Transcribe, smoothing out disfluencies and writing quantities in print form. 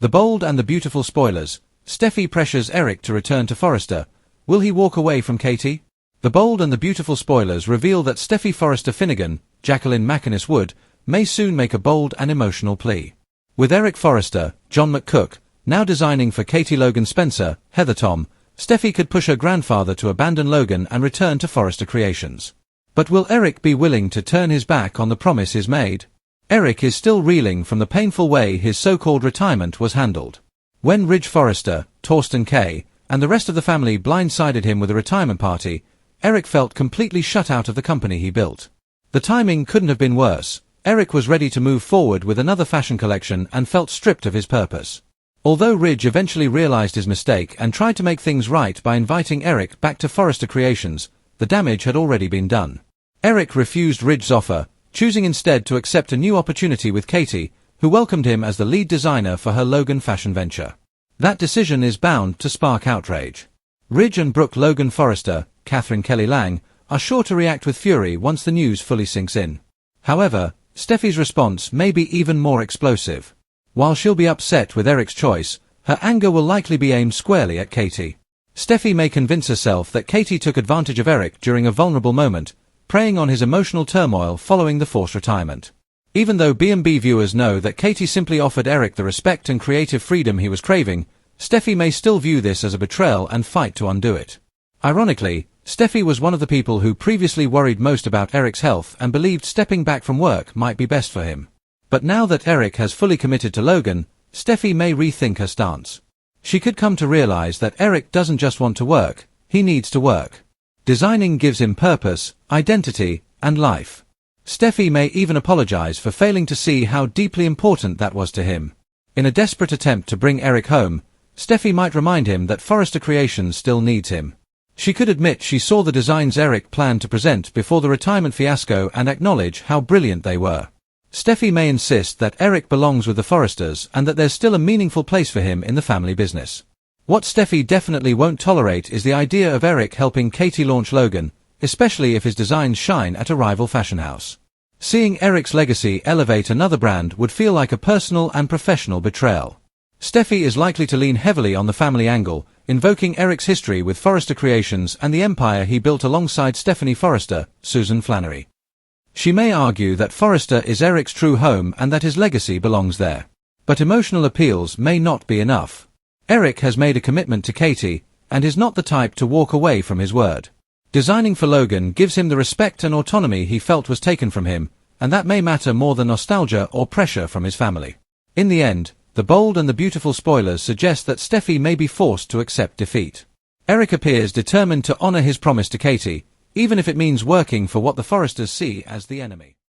The Bold and the Beautiful spoilers. Steffi pressures Eric to return to Forrester. Will he walk away from Katie? The Bold and the Beautiful spoilers reveal that Steffi Forrester Finnegan, Jacqueline McInnes Wood, may soon make a bold and emotional plea. With Eric Forrester, John McCook, now designing for Katie Logan Spencer, Heather Tom, Steffi could push her grandfather to abandon Logan and return to Forrester Creations. But will Eric be willing to turn his back on the promises made? Eric is still reeling from the painful way his so-called retirement was handled. When Ridge Forrester, Torsten Kay, and the rest of the family blindsided him with a retirement party, Eric felt completely shut out of the company he built. The timing couldn't have been worse. Eric was ready to move forward with another fashion collection and felt stripped of his purpose. Although Ridge eventually realized his mistake and tried to make things right by inviting Eric back to Forrester Creations, the damage had already been done. Eric refused Ridge's offer, choosing instead to accept a new opportunity with Katie, who welcomed him as the lead designer for her Logan fashion venture. That decision is bound to spark outrage. Ridge and Brooke Logan Forrester, Catherine Kelly Lang, are sure to react with fury once the news fully sinks in. However, Steffi's response may be even more explosive. While she'll be upset with Eric's choice, her anger will likely be aimed squarely at Katie. Steffi may convince herself that Katie took advantage of Eric during a vulnerable moment, preying on his emotional turmoil following the forced retirement. Even though B&B viewers know that Katie simply offered Eric the respect and creative freedom he was craving, Steffi may still view this as a betrayal and fight to undo it. Ironically, Steffi was one of the people who previously worried most about Eric's health and believed stepping back from work might be best for him. But now that Eric has fully committed to Logan, Steffi may rethink her stance. She could come to realize that Eric doesn't just want to work, he needs to work. Designing gives him purpose, identity, and life. Steffi may even apologize for failing to see how deeply important that was to him. In a desperate attempt to bring Eric home, Steffi might remind him that Forrester Creations still needs him. She could admit she saw the designs Eric planned to present before the retirement fiasco and acknowledge how brilliant they were. Steffi may insist that Eric belongs with the Forresters and that there's still a meaningful place for him in the family business. What Steffi definitely won't tolerate is the idea of Eric helping Katie launch Logan, especially if his designs shine at a rival fashion house. Seeing Eric's legacy elevate another brand would feel like a personal and professional betrayal. Steffi is likely to lean heavily on the family angle, invoking Eric's history with Forrester Creations and the empire he built alongside Stephanie Forrester, Susan Flannery. She may argue that Forrester is Eric's true home and that his legacy belongs there. But emotional appeals may not be enough. Eric has made a commitment to Katie, and is not the type to walk away from his word. Designing for Logan gives him the respect and autonomy he felt was taken from him, and that may matter more than nostalgia or pressure from his family. In the end, the Bold and the Beautiful spoilers suggest that Steffi may be forced to accept defeat. Eric appears determined to honor his promise to Katie, even if it means working for what the Forresters see as the enemy.